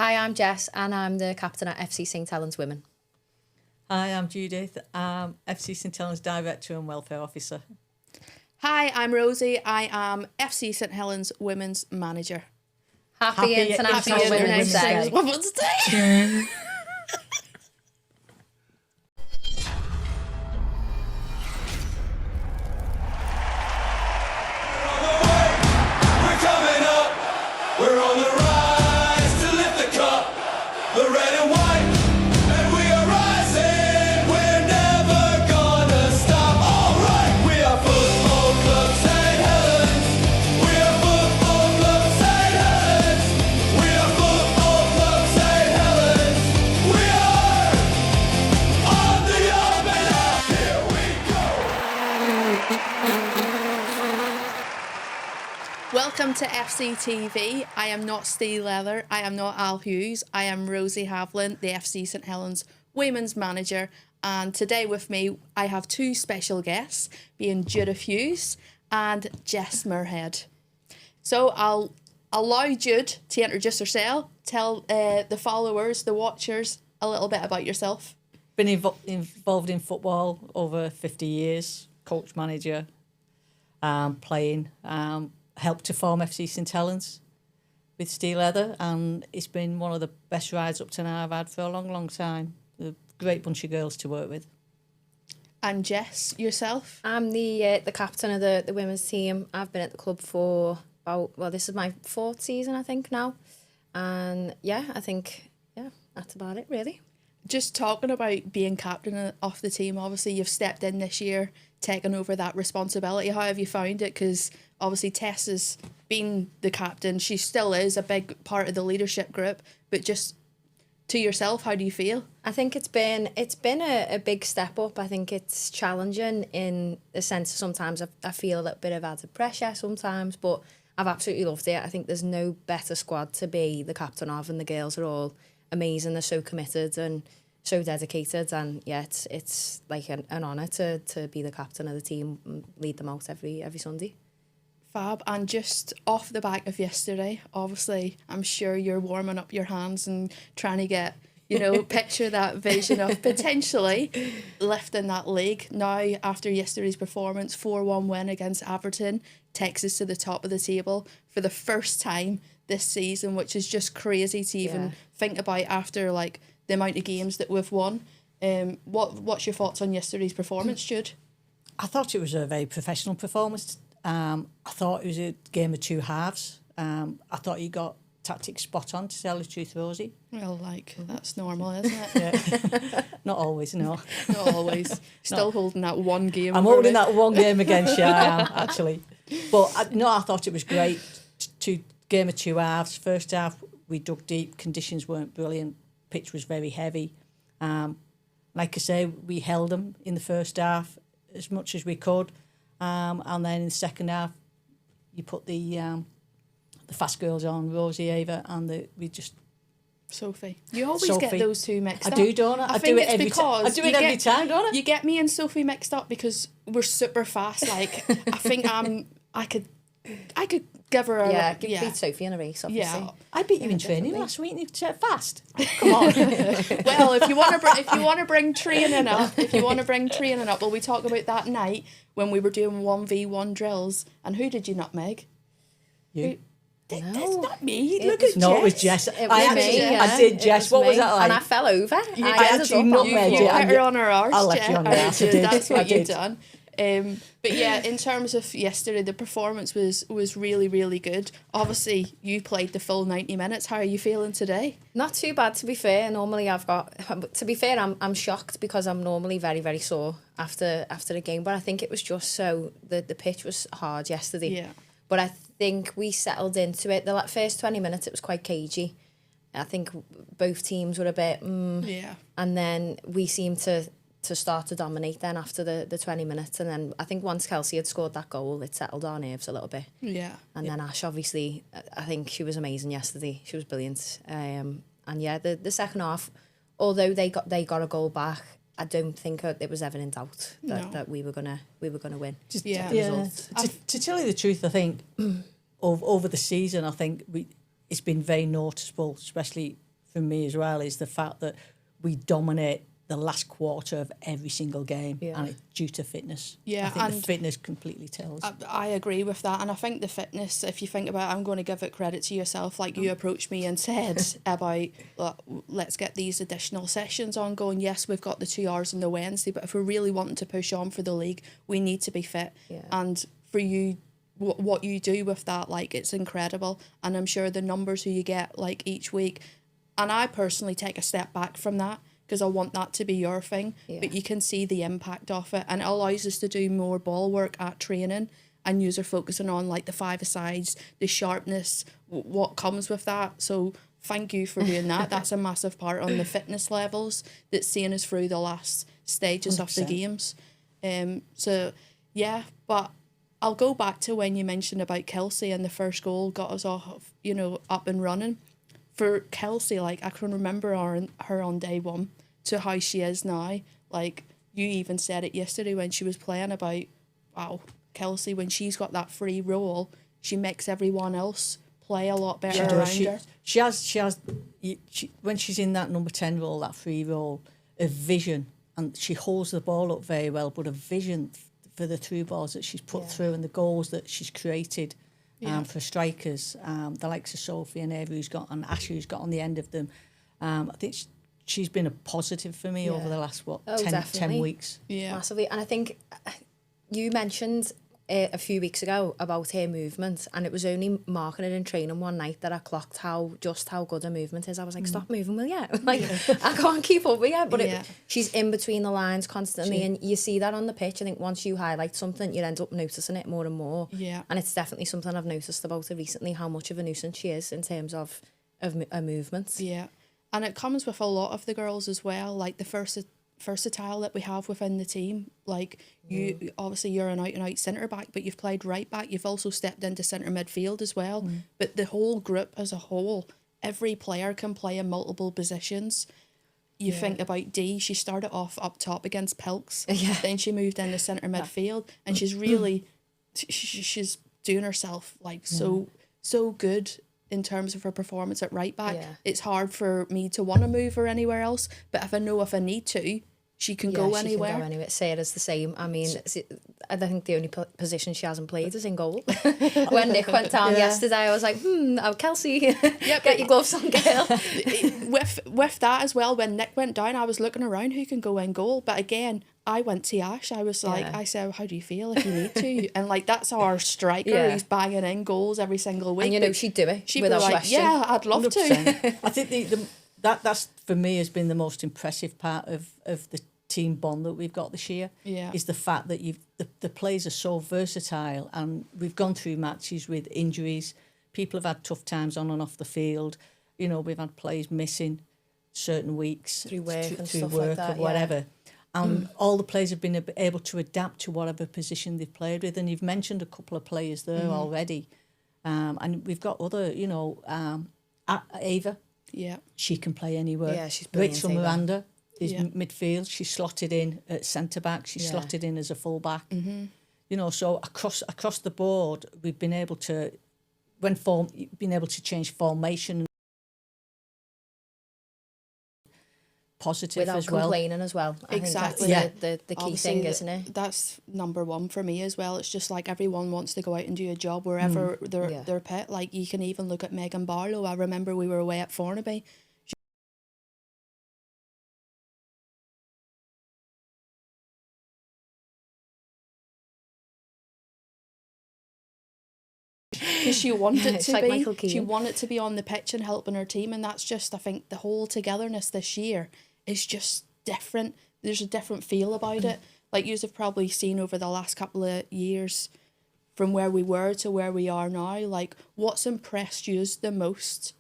Hi, I'm Jess and I'm the captain at FC St Helens Women. Hi, I'm Judith. I'm FC St Helens Director and Welfare Officer. Hi, I'm Rosie. I am FC St Helens Women's Manager. Happy International Women's Day. Women's Day. We're on the rise to lift the cup, the red and white, and we are rising. We're never gonna stop. All right, we are Football Club St Helens. We are Football Club St Helens. We are Football Club St Helens. We are on the up and up. Here we go. Welcome to FCTV. I am not Steve Leather. I am not Al Hughes. I am Rosie Havlin, the FC St Helens Women's Manager. And today with me, I have two special guests, being Judith Hughes and Jess Muirhead. So I'll allow Jude to introduce herself, tell the followers, the watchers, a little bit about yourself. Been involved in football over 50 years, coach, manager, playing, helped to form FC St Helens with Steve Leather, and it's been one of the best rides up to now I've had for a long, long time. A great bunch of girls to work with. And Jess, yourself? I'm the captain of the women's team. I've been at the club for this is my 4th season, I think, now. And I think that's about it, really. Just talking about being captain of the team, obviously you've stepped in this year, taken over that responsibility. How have you found it? Because obviously Tess has been the captain. She still is a big part of the leadership group. But just to yourself, how do you feel? I think it's been a big step up. I think it's challenging in the sense that sometimes I feel a little bit of added pressure sometimes, but I've absolutely loved it. I think there's no better squad to be the captain of, and the girls are all amazing. They're so committed and so dedicated, and it's like an honour to be the captain of the team and lead them out every Sunday. Fab. And just off the back of yesterday, obviously I'm sure you're warming up your hands and trying to get, picture that vision of potentially lifting that league. Now, after yesterday's performance, 4-1 win against Everton takes us to the top of the table for the first time this season, which is just crazy to even think about after the amount of games that we've won. What's your thoughts on yesterday's performance, Jude? I thought it was a very professional performance. I thought it was a game of two halves. I thought you got tactics spot on, to tell the truth, Rosie. Well, that's normal, isn't it? Yeah. Not always, no. Not always. Still holding that one game. I'm holding that one game against you, I am, actually. But, I thought it was great. Game of two halves. First half, we dug deep. Conditions weren't brilliant. Pitch was very heavy. Like I say, we held them in the first half as much as we could. And then in the second half, you put the fast girls on, Rosie, Ava, and Sophie. You always get those two mixed up. I do, don't I? I do it every time. I do it every time, don't I? You get me and Sophie mixed up because we're super fast. I think I could give her a... beat Sophie in a race, obviously. Yeah. I beat you in training last week and you said fast. Come on. Well, if you want to bring training up, well, we talk about that night when we were doing 1v1 drills, and who did you nutmeg? You. It's not me. Look at Jess. No, it was Jess. I did, Jess. What was that like? And I fell over. You hit her on her arse. I left you on your arse. That's what you done. But in terms of yesterday, the performance was really, really good. Obviously, you played the full 90 minutes. How are you feeling today? Not too bad, to be fair. Normally I'm shocked because I'm normally very, very sore after a game. But I think it was just so the pitch was hard yesterday. Yeah. But I think we settled into it. The first 20 minutes, it was quite cagey. I think both teams were a bit, and then we seemed to start to dominate then after the 20 minutes. And then I think once Kelsey had scored that goal, it settled our nerves a little bit. Yeah. And then Ash, obviously, I think she was amazing yesterday. She was brilliant. And the second half, although they got a goal back, I don't think it was ever in doubt that we were gonna win. To tell you the truth, I think over the season, I think it's been very noticeable, especially from me as well is the fact that we dominate the last quarter of every single game, and it's due to fitness. Yeah, I think and the fitness completely tells. I agree with that, and I think the fitness, if you think about it, I'm going to give it credit to yourself, like you approached me and said about let's get these additional sessions ongoing. Yes, we've got the 2 hours on the Wednesday, but if we're really wanting to push on for the league, we need to be fit. And for you, what you do with that, like, it's incredible, and I'm sure the numbers who you get like each week, and I personally take a step back from that, because I want that to be your thing, but you can see the impact of it, and it allows us to do more ball work at training, and you're focusing on like the 5-a-sides, the sharpness, what comes with that. So thank you for doing that. That's a massive part on the fitness levels that's seeing us through the last stages 100%. Of the games. So yeah, but I'll go back to when you mentioned about Kelsey and the first goal got us off, up and running. For Kelsey, like, I can remember her on day one to how she is now. Like, you even said it yesterday when she was playing about, wow, Kelsey, when she's got that free role, she makes everyone else play a lot better around her. She has when she's in that number 10 role, that free role, a vision, and she holds the ball up very well, but a vision for the through balls that she's put through and the goals that she's created. For strikers, the likes of Sophie and Eva who's got, and Asher who's got on the end of them. I think she's been a positive for me over the last, 10 weeks. Yeah. Massively. And I think you mentioned a few weeks ago about her movement, and it was only marking it in training one night that I clocked how good her movement is. I was like, stop moving, will you? Like, I can't keep up with you. But she's in between the lines constantly, and you see that on the pitch. I think once you highlight something, you end up noticing it more and more. Yeah. And it's definitely something I've noticed about her recently, how much of a nuisance she is in terms of her movements. Yeah. And it comes with a lot of the girls as well, like the versatile that we have within the team. Like, you obviously you're an out-and-out centre back, but you've played right back, you've also stepped into centre midfield as well. But the whole group as a whole, every player can play in multiple positions. You think about Dee, she started off up top against Pelks, then she moved into centre midfield, and she's really she's doing herself like so good in terms of her performance at right back. It's hard for me to want to move her anywhere else, but if I need to, she can go anywhere. She can go anywhere. Sarah's the same. I mean, I think the only position she hasn't played is in goal. When Nick went down yesterday, I was like, Kelsey, get your gloves on, girl. With that as well, when Nick went down, I was looking around who can go in goal. But again, I went to Ash. I was like, I said, how do you feel if you need to? And like, that's our striker who's banging in goals every single week. And she'd do it. She'd be like, question. yeah, I'd love 100%. to. I think that's for me has been the most impressive part of the team bond that we've got this year. Is the fact that the players are so versatile, and we've gone through matches with injuries. People have had tough times on and off the field. We've had players missing certain weeks through work like that, or whatever. And all the players have been able to adapt to whatever position they've played with. And you've mentioned a couple of players there already. And we've got other, Ava. Yeah. She can play anywhere. Yeah, she's brilliant. Rachel Miranda is midfield. She's slotted in at centre-back. She's slotted in as a full-back. So across the board, we've been able to, change formation positive without as well. complaining as well. Exactly. I think that's the key thing, isn't it? That's number one for me as well. It's just like everyone wants to go out and do a job wherever they're pit. Like, you can even look at Megan Barlow. I remember we were away at Thornaby. Because she wanted to like be. She wanted to be on the pitch and helping her team, and that's just, I think, the whole togetherness this year is just different. There's a different feel about it. Like you have probably seen over the last couple of years, from where we were to where we are now. Like, what's impressed you the most?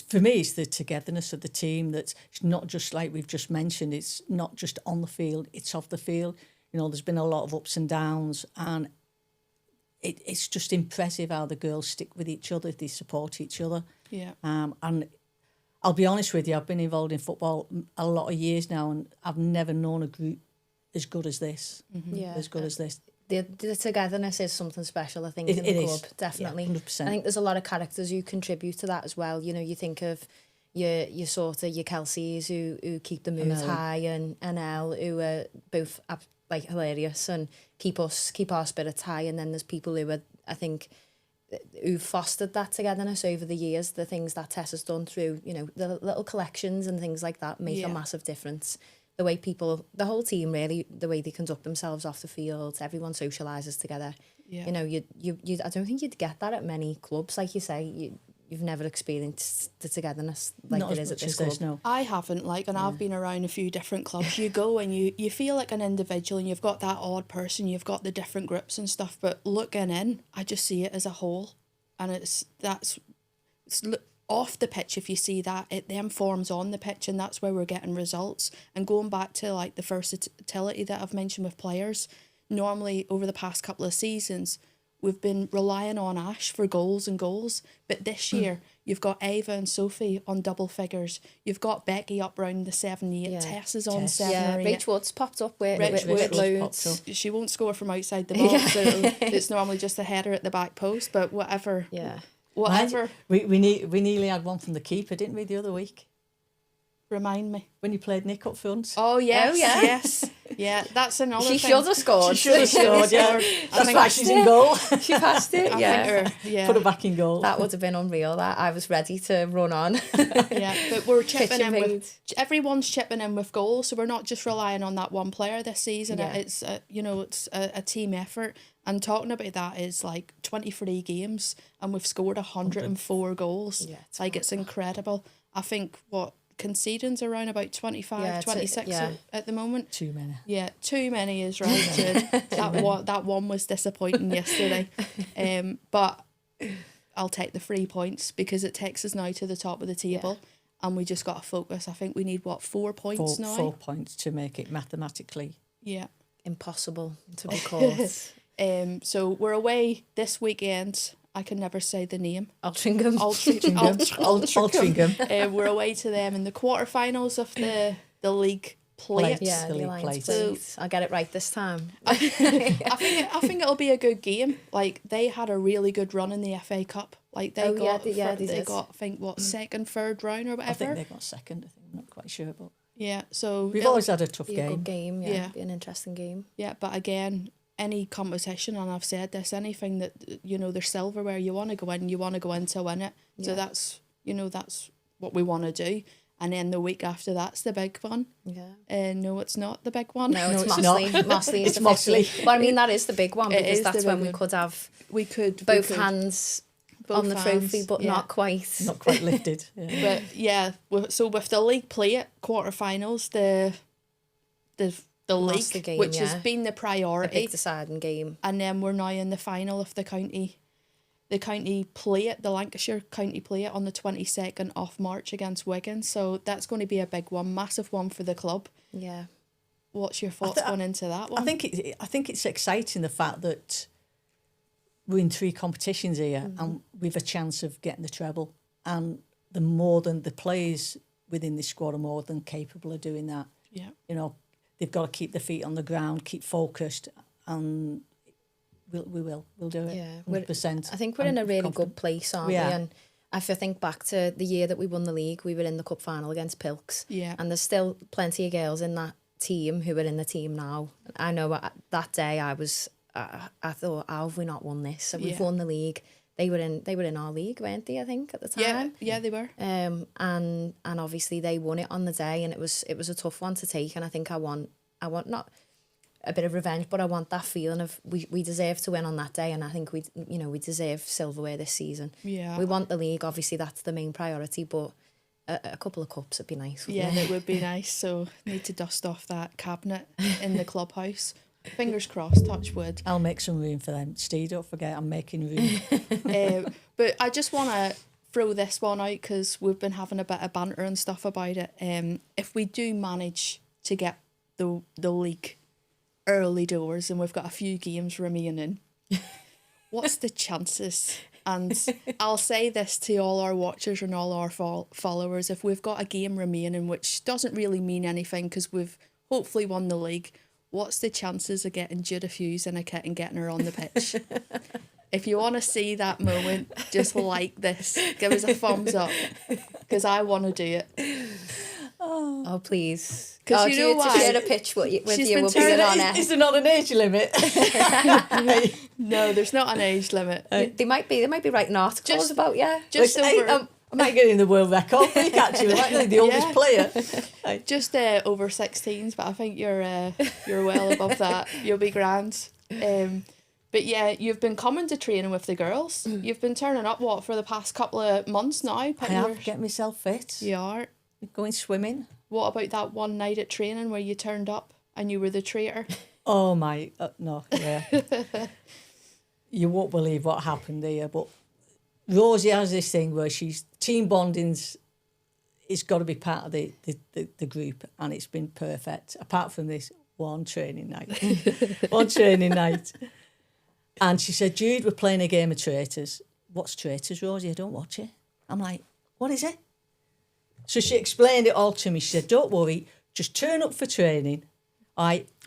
For me, it's the togetherness of the team. That's not just like we've just mentioned. It's not just on the field; it's off the field. There's been a lot of ups and downs, and it's just impressive how the girls stick with each other, they support each other. Yeah. And I'll be honest with you, I've been involved in football a lot of years now, and I've never known a group as good as this. As good as this. The togetherness is something special, I think, in the club, definitely. 100%. I think there's a lot of characters who contribute to that as well. You think of, your sort of your Kelseys who keep the mood high, and Elle who are both like hilarious and keep our spirits high. And then there's people who are, I think, who've fostered that togetherness over the years. The things that Tess has done through, you know, the little collections and things like that make a massive difference. The way people, the whole team really, the way they conduct themselves off the field, everyone socialises together. Yeah. You know, you I don't think you'd get that at many clubs, like you say. You've never experienced the togetherness like Not there as is at much this as club. I haven't, like, and I've been around a few different clubs. You go and you feel like an individual, and you've got that odd person, you've got the different groups and stuff, but looking in, I just see it as a whole. And it's off the pitch, if you see that, it then forms on the pitch, and that's where we're getting results. And going back to, like, the versatility that I've mentioned with players, normally over the past couple of seasons, we've been relying on Ash for goals and goals, but this year you've got Ava and Sophie on double figures. You've got Becky up round the 7-8. Tess is on 7 or 8. Rach Wood's popped up with loads. She won't score from outside the box, so it's normally just a header at the back post. But whatever. Yeah. Whatever. We nearly had one from the keeper, didn't we, the other week? Remind me. When you played Nick up front. Oh, yes. Oh, yeah. Yes. Yeah, that's another thing. She should have scored. She should have scored, yeah. That's why she's in goal. She passed it, Put her back in goal. That would have been unreal. That I was ready to run on. Yeah, but we're chipping Kitchen in made. with... Everyone's chipping in with goals, so we're not just relying on that one player this season. Yeah. It's, it's a team effort. And talking about that is like 23 games, and we've scored 104 goals. Yeah, it's incredible. I think, conceding's around about 25, 26 at the moment. Too many. Yeah, too many is right. Jude. that one was disappointing yesterday. But I'll take the 3 points because it takes us now to the top of the table, and we just got to focus. I think we need 4 points now. 4 points to make it mathematically. Yeah. Impossible to be caught. So we're away this weekend. I can never say the name. Altrincham. Altrincham. We're away to them in the quarterfinals of the league plate. Yeah, the the league Alliance plate. plate. I'll get it right this time. I think it'll be a good game. Like, they had a really good run in the FA Cup. Like, they got I think second, third round or whatever. I think they got second. I'm not quite sure, but yeah. So we've always had a tough Be a good game. Yeah, be an interesting game. Yeah, but again, any competition, and I've said this, anything that, there's silverware, you want to go in to win it. Yeah. So that's what we want to do. And then the week after that's the big one. Yeah. No, it's not the big one. No, it's Mossley. Mossley is It's the Mossley. 50. But I mean, that is the big one, It because is that's the when big we one. could have both hands both on the hands, trophy, but not quite. not quite lifted. Yeah. But yeah, so with the league play quarterfinals, the That's league, the game, which has yeah. been the A priority, big deciding game. and then we're now in the final of the county play it, the Lancashire county play it on the 22nd of March against Wigan. So that's going to be a big one, massive one for the club. Yeah. What's your thoughts going into that one? I think it's exciting, the fact that we're in 3 competitions here and we've a chance of getting the treble, and the players within this squad are more than capable of doing that. Yeah. They've got to keep their feet on the ground, keep focused, and we'll do it. Yeah, 100%. I think we're in a really good place, aren't we? And if I think back to the year that we won the league, we were in the cup final against Pilks. Yeah. And there's still plenty of girls in that team who are in the team now. I know that day I thought, how have we not won this? So we've won the league. They were in our league, weren't they? I think at the time. Yeah, they were. And obviously they won it on the day, and it was a tough one to take. And I think I want not a bit of revenge, but I want that feeling of we deserve to win on that day, and I think we deserve silverware this season. Yeah. We want the league, obviously that's the main priority, but a couple of cups would be nice. Yeah, it would be nice. So need to dust off that cabinet in the clubhouse. Fingers crossed, touch wood. I'll make some room for them. Steve, don't forget, I'm making room. But I just want to throw this one out because we've been having a bit of banter and stuff about it. If we do manage to get the league early doors and we've got a few games remaining, what's the chances? And I'll say this to all our watchers and all our followers: if we've got a game remaining, which doesn't really mean anything because we've hopefully won the league, what's the chances of getting Jude a Fuse in a kit and getting her on the pitch? if you want to see that moment, just like this. Give us a thumbs up, because I want to do it. Oh, please. 'Cause you know to why? share a pitch with She's you been will be turning- an honour. Is there not an age limit? No, there's not an age limit. They might be writing articles Just- about you. Just over, I might get in the world record week, actually. I might be the oldest player. just over 16s, but I think you're well above that. You'll be grand. But yeah, you've been coming to training with the girls. You've been turning up, for the past couple of months now? I have, getting myself fit. You are. Going swimming. What about that one night at training where you turned up and you were the traitor? Oh my, no, yeah. You won't believe what happened there, but Rosie has this thing where she's team bonding's, it's got to be part of the group, and it's been perfect, apart from this one training night. And she said, Jude, we're playing a game of traitors. What's traitors, Rosie? I don't watch it. I'm like, what is it? So she explained it all to me. She said, don't worry, just turn up for training.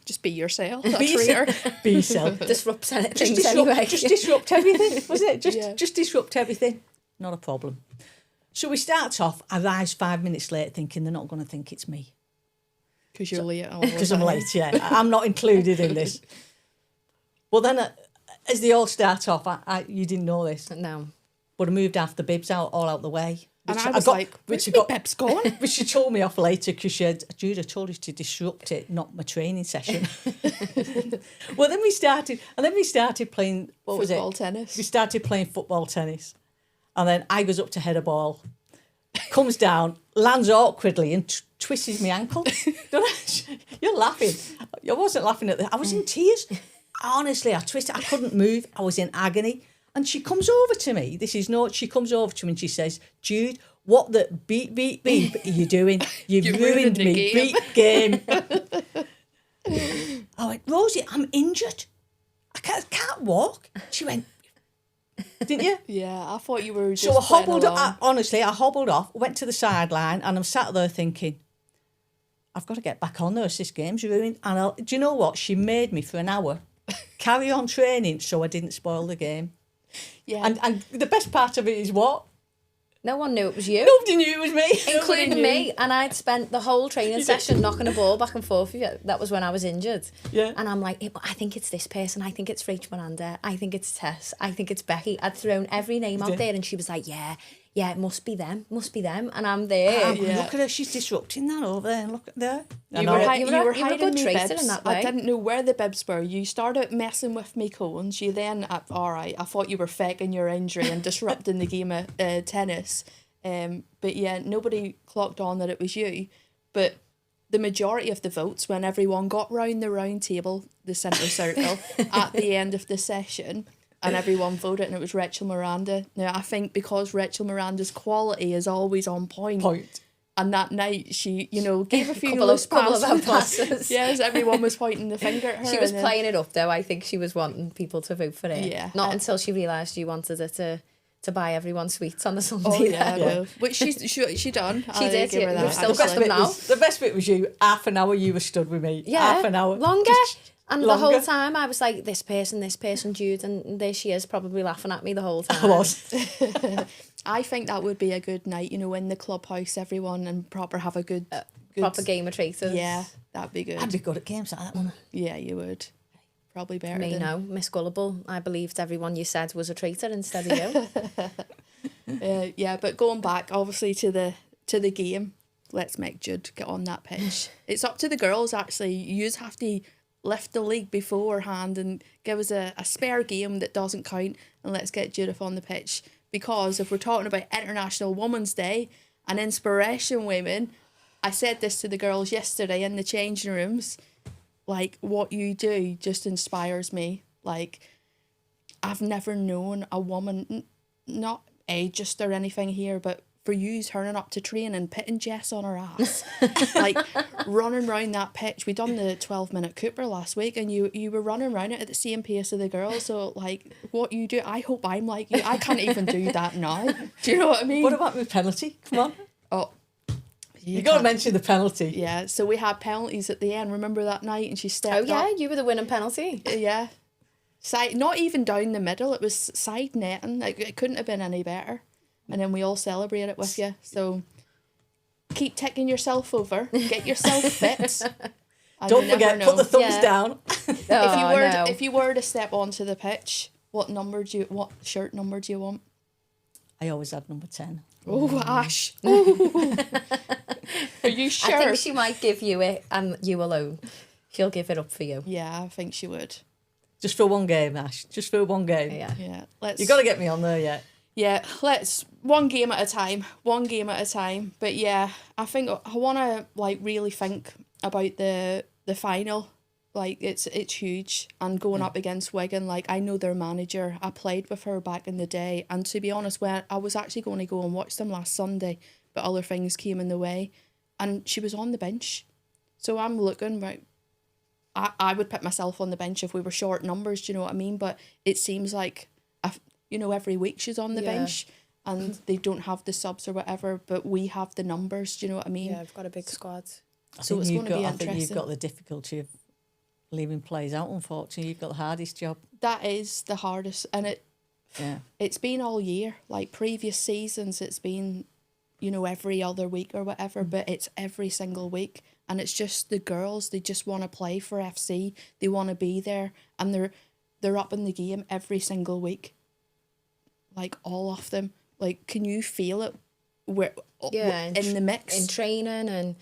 Just be yourself. Be yourself. Be yourself. Disrupt things anyway. Just disrupt everything, was it? Yeah. Just disrupt everything. Not a problem. So we start off, I rise 5 minutes late thinking they're not going to think it's me. Because you're late. Because I'm late, yeah. I'm not included in this. Well, then, as they all start off, you didn't know this, No. but I moved half the bibs all out the way. And I was like, where's my bibs going? Which she told me off later, because she said, Jude, I told you to disrupt it, not my training session. Well, then we started playing, Football tennis. We started playing football tennis. And then I goes up to head a ball, comes down, lands awkwardly and twists my ankle. You're laughing. I wasn't laughing at that. I was in tears. Honestly, I couldn't move. I was in agony. And she comes over to me. She comes over to me and she says, Jude, what the beep are you doing? You've ruined the me. game." Beep game. I went, Rosie, I'm injured. I can't walk. She went, didn't you? Yeah, I thought you were just So I hobbled. along. Honestly, I hobbled off, went to the sideline, and I'm sat there thinking, I've got to get back on there. This game's ruined. And do you know what? She made me for an hour carry on training so I didn't spoil the game. Yeah. And the best part of it is what? No one knew it was you. Nobody knew it was me. Including me. And I'd spent the whole training session knocking a ball back and forth with you. That was when I was injured. Yeah. And I'm like, I think it's this person. I think it's Rachel Miranda. I think it's Tess. I think it's Becky. I'd thrown every name out there and she was like, yeah, it must be them. And I'm there. Look at her. She's disrupting that over there. Look at there. You were You were a hiding good me traitor bibs. in that I way. didn't know where the bibs were. You started messing with me cones. You then, all right, I thought you were faking your injury and disrupting the game of tennis. But yeah, nobody clocked on that it was you. But the majority of the votes, when everyone got round the round table, the centre circle, at the end of the session, and everyone voted, and it was Rachel Miranda. Now, I think because Rachel Miranda's quality is always on point. And that night, she, gave a few couple of passes. Yes, everyone was pointing the finger at her. She was playing it up, though. I think she was wanting people to vote for it. Yeah. Not until she realised you wanted her to buy everyone sweets on the Sunday. Oh, yeah, well, which she done. She did, Give her yeah. that, We've still actually. got them now. The best bit was you. Half an hour you were stood with me. Yeah. Half an hour. Longer. And longer. the whole time I was like, this person, Jude, and there she is probably laughing at me the whole time. I was. I think that would be a good night, in the clubhouse, everyone, and have a good Proper game of traitors. Yeah, that'd be good. I'd be good at games like that, wouldn't I? Yeah, you would. Probably better Me, than... no. Miss Gullible. I believed everyone you said was a traitor instead of you. Yeah, but going back, obviously, to the game, let's make Jude get on that pitch. It's up to the girls, actually. You just have to lift the league beforehand and give us a spare game that doesn't count, and let's get Judith on the pitch. Because if we're talking about International Women's Day and inspiration women, I said this to the girls yesterday in the changing rooms, like, what you do just inspires me. Like, I've never known a woman, not ageist or anything here, but for you turning up to training, pitting Jess on her ass, like running round that pitch. We done the 12-minute Cooper last week, and you were running around it at the same pace of the girls. So like, what you do, I hope I'm like you. I can't even do that now. Do you know what I mean? What about the penalty? Come on. Oh, You got to mention the penalty. yeah. So we had penalties at the end. Remember that night, and she stepped Oh, yeah, up. you were the winning penalty. Yeah. Side, not even down the middle. It was side netting. Like, it couldn't have been any better. And then we all celebrate it with you. So keep ticking yourself over. Get yourself fit. Don't forget, put the thumbs down. If you were to step onto the pitch, what shirt number do you want? I always had number 10. Oh, Ash. Ooh. Are you sure? I think she might give you it, and you alone. She'll give it up for you. Yeah, I think she would. Just for one game, Ash. Just for one game. Yeah. You got to get me on there yet. Yeah, let's one game at a time. But yeah, I think I want to like really think about the final. Like it's huge, and going up against Wigan. Like, I know their manager. I played with her back in the day, and to be honest, when I was actually going to go and watch them last Sunday, but other things came in the way, and she was on the bench. So I'm looking right. I would put myself on the bench if we were short numbers. Do you know what I mean? But it seems like every week she's on the bench, and they don't have the subs or whatever, but we have the numbers. Do you know what I mean? Yeah, we've got a big squad. So it's going to be interesting. I think you've got the difficulty of leaving players out, unfortunately. You've got the hardest job. That is the hardest, and it's been all year. Like previous seasons, it's been, every other week or whatever, but it's every single week, and it's just the girls. They just want to play for FC. They want to be there, and they're up in the game every single week. Like all of them. Like, can you feel it? In the mix, in training, and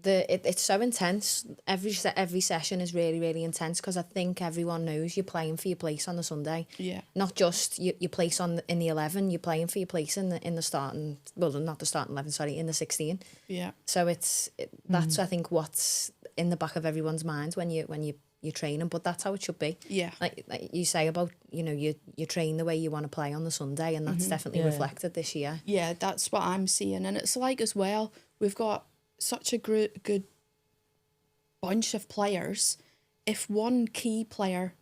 it's so intense. Every session is really, really intense, because I think everyone knows you're playing for your place on the Sunday. Yeah. Not just your place in the 11. You're playing for your place in the starting. Well, not the starting 11. Sorry, in the 16. Yeah. So that's I think what's in the back of everyone's minds when you're training, but that's how it should be. Yeah. Like you say about you train the way you want to play on the Sunday, and that's definitely reflected this year. Yeah, that's what I'm seeing, and it's like as well, we've got such a good bunch of players. If one key player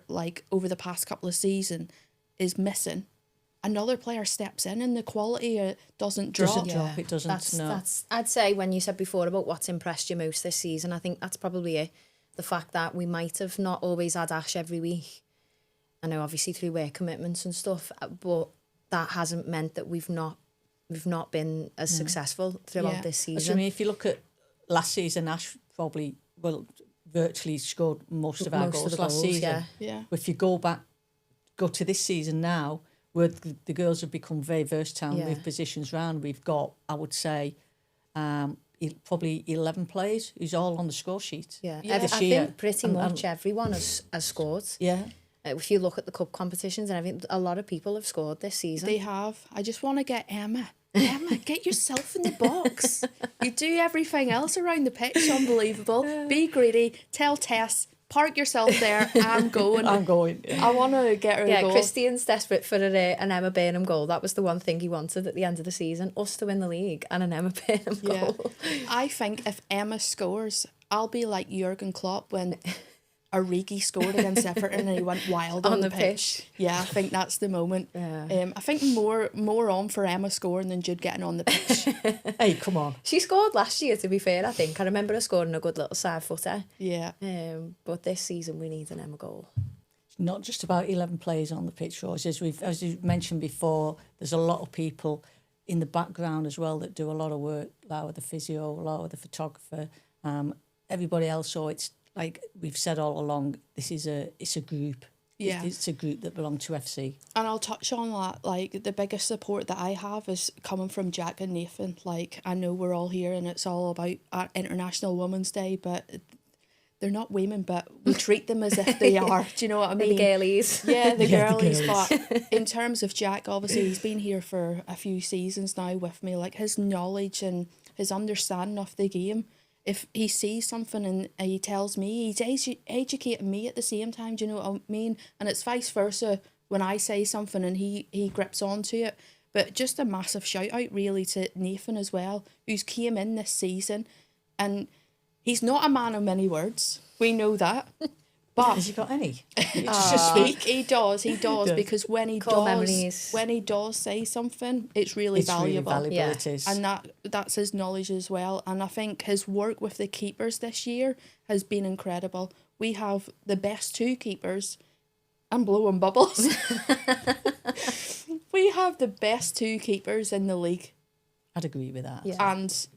like over the past couple of seasons is missing, another player steps in and the quality doesn't drop. It doesn't. That's I'd say, when you said before about what's impressed you most this season, I think that's probably it. The fact that we might have not always had Ash every week. I know obviously through work commitments and stuff, but that hasn't meant that we've not been as successful throughout this season. I mean, if you look at last season, Ash probably virtually scored most of our goals last season. Yeah. But if you go to this season now, where the girls have become very versatile, and move positions round, we've got, I would say, probably 11 players who's all on the score sheet. Yeah. I think pretty much everyone has scored. Yeah. If you look at the cup competitions and everything, a lot of people have scored this season. They have. I just want to get Emma. Emma, get yourself in the box. You do everything else around the pitch. Unbelievable. Be greedy. Tell Tess, park yourself there. I'm going. Yeah. I want to get her a goal. Christian's desperate for an Emma Burnham goal. That was the one thing he wanted at the end of the season, us to win the league and an Emma Burnham goal. I think if Emma scores, I'll be like Jurgen Klopp when 𝐼𝐍𝐿 scored against Everton and he went wild on the pitch. Yeah, I think that's the moment. Yeah. I think more on for Emma scoring than Jude getting on the pitch. Hey, come on. She scored last year, to be fair, I think. I remember her scoring a good little side footer. Yeah. But this season we need an Emma goal. It's not just about 11 players on the pitch, Rose. As you mentioned before, there's a lot of people in the background as well that do a lot of work, Laura the physio, Laura the photographer, everybody else. So it's like we've said all along, it's a group. Yeah. It's a group that belong to FC. And I'll touch on that. Like, the biggest support that I have is coming from Jack and Nathan. Like, I know we're all here and it's all about International Women's Day, but they're not women, but we treat them as if they are. Do you know what I mean? The girlies. Yeah, the Yeah, the girlies. girlies. But in terms of Jack, obviously, he's been here for a few seasons now with me. Like, his knowledge and his understanding of the game, if he sees something and he tells me, he's educating me at the same time, do you know what I mean? And it's vice versa when I say something and he grips onto it. But just a massive shout out really to Nathan as well, who's came in this season, and he's not a man of many words. We know that. But Has he got any? he does, because when he Core does memories. when he does say something, it's really valuable. Really valuable, Yeah. it is. And that's his knowledge as well. And I think his work with the keepers this year has been incredible. we have the best 2 keepers. I'm blowing bubbles. We have the best 2 keepers in the league. I'd agree with that. Yeah. And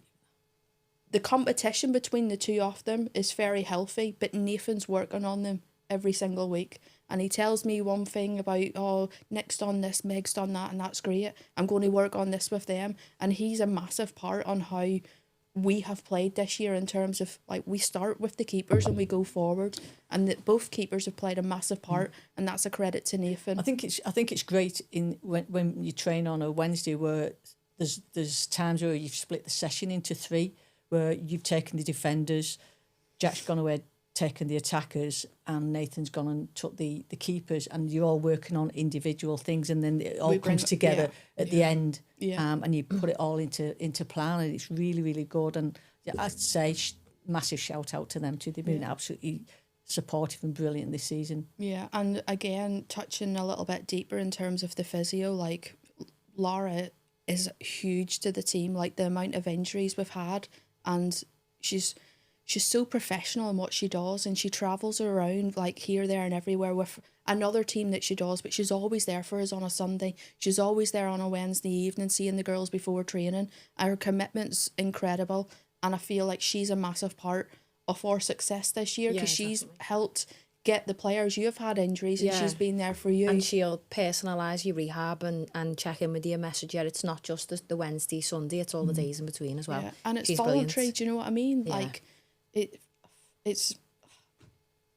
the competition between the 2 of them is very healthy, but Nathan's working on them every single week. And he tells me one thing about, oh, Nick's done this, Meg's done that, and that's great. I'm going to work on this with them. And he's a massive part on how we have played this year, in terms of, like, we start with the keepers and we go forward. And that both keepers have played a massive part, and that's a credit to Nathan. I think it's great when you train on a Wednesday, where there's times where you've split the session into 3, where you've taken the defenders, Jack's gone away taken the attackers, and Nathan's gone and took the keepers, and you're all working on individual things, and then it all comes together at the end, and you put it all into plan, and it's really, really good. And I'd say massive shout out to them too. They've been absolutely supportive and brilliant this season. Yeah, and again, touching a little bit deeper in terms of the physio, like, Laura is huge to the team, like the amount of injuries we've had, and she's so professional in what she does, and she travels around, like, here, there and everywhere with another team that she does, but she's always there for us on a Sunday. She's always there on a Wednesday evening, seeing the girls before training. Her commitment's incredible, and I feel like she's a massive part of our success this year, because she's helped get the players. You've had injuries, and she's been there for you. And she'll personalise your rehab and check in with you, message you. It's not just the Wednesday, Sunday, it's all the days in between as well. Yeah. And it's she's voluntary, brilliant. do you know what I mean? Yeah. Like,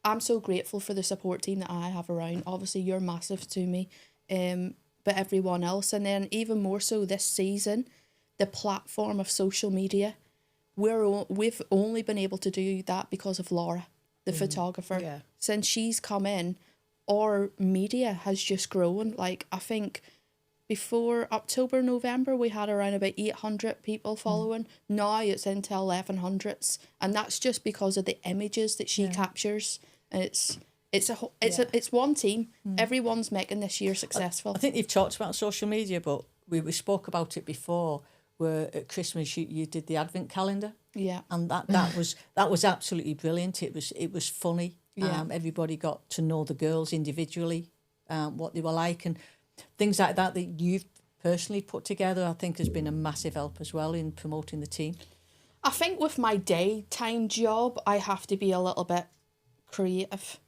I'm so grateful for the support team that I have around. Obviously, you're massive to me, but everyone else. And then even more so this season, the platform of social media, we've only been able to do that because of Laura, the photographer. Yeah. Since she's come in, our media has just grown. Like, I think before October, November, we had around about 800 people following. Now it's into 1100s, and that's just because of the images that she captures. It's one team. Everyone's making this year successful. I think you've talked about social media, but we spoke about it before, where at Christmas you did the advent calendar. Yeah. And that was absolutely brilliant. It was funny. Yeah. Everybody got to know the girls individually, what they were like, and things like that you've personally put together, I think, has been a massive help as well in promoting the team. I think with my daytime job, I have to be a little bit creative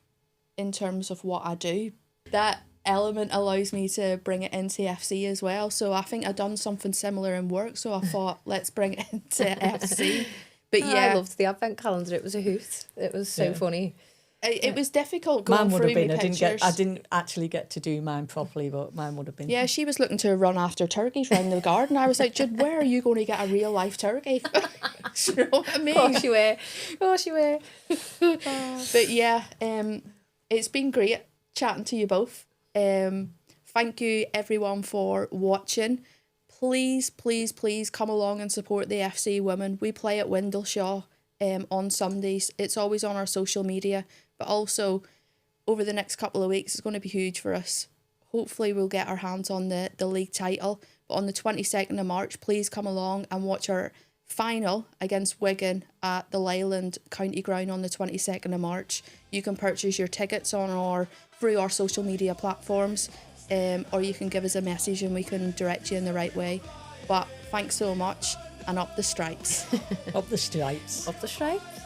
in terms of what I do. That element allows me to bring it into FC as well. So I think I've done something similar in work, so I thought, let's bring it into FC. But I loved the advent calendar. It was a hoot. It was so funny. It was difficult going through my pictures. I didn't actually get to do mine properly, but mine would have been. Yeah, she was looking to run after turkeys around the garden. I was like, Jude, where are you going to get a real life turkey? Do you know what I mean? Of course you were. But yeah, it's been great chatting to you both. Thank you everyone for watching. Please, please, please come along and support the FC women. We play at Windleshaw on Sundays. It's always on our social media, but also over the next couple of weeks it's going to be huge for us. Hopefully we'll get our hands on the league title, but on the 22nd of March, please come along and watch our final against Wigan at the Leyland County Ground on the 22nd of March. You can purchase your tickets through our social media platforms, or you can give us a message and we can direct you in the right way. But thanks so much, and up the stripes. Up the stripes. Up the stripes.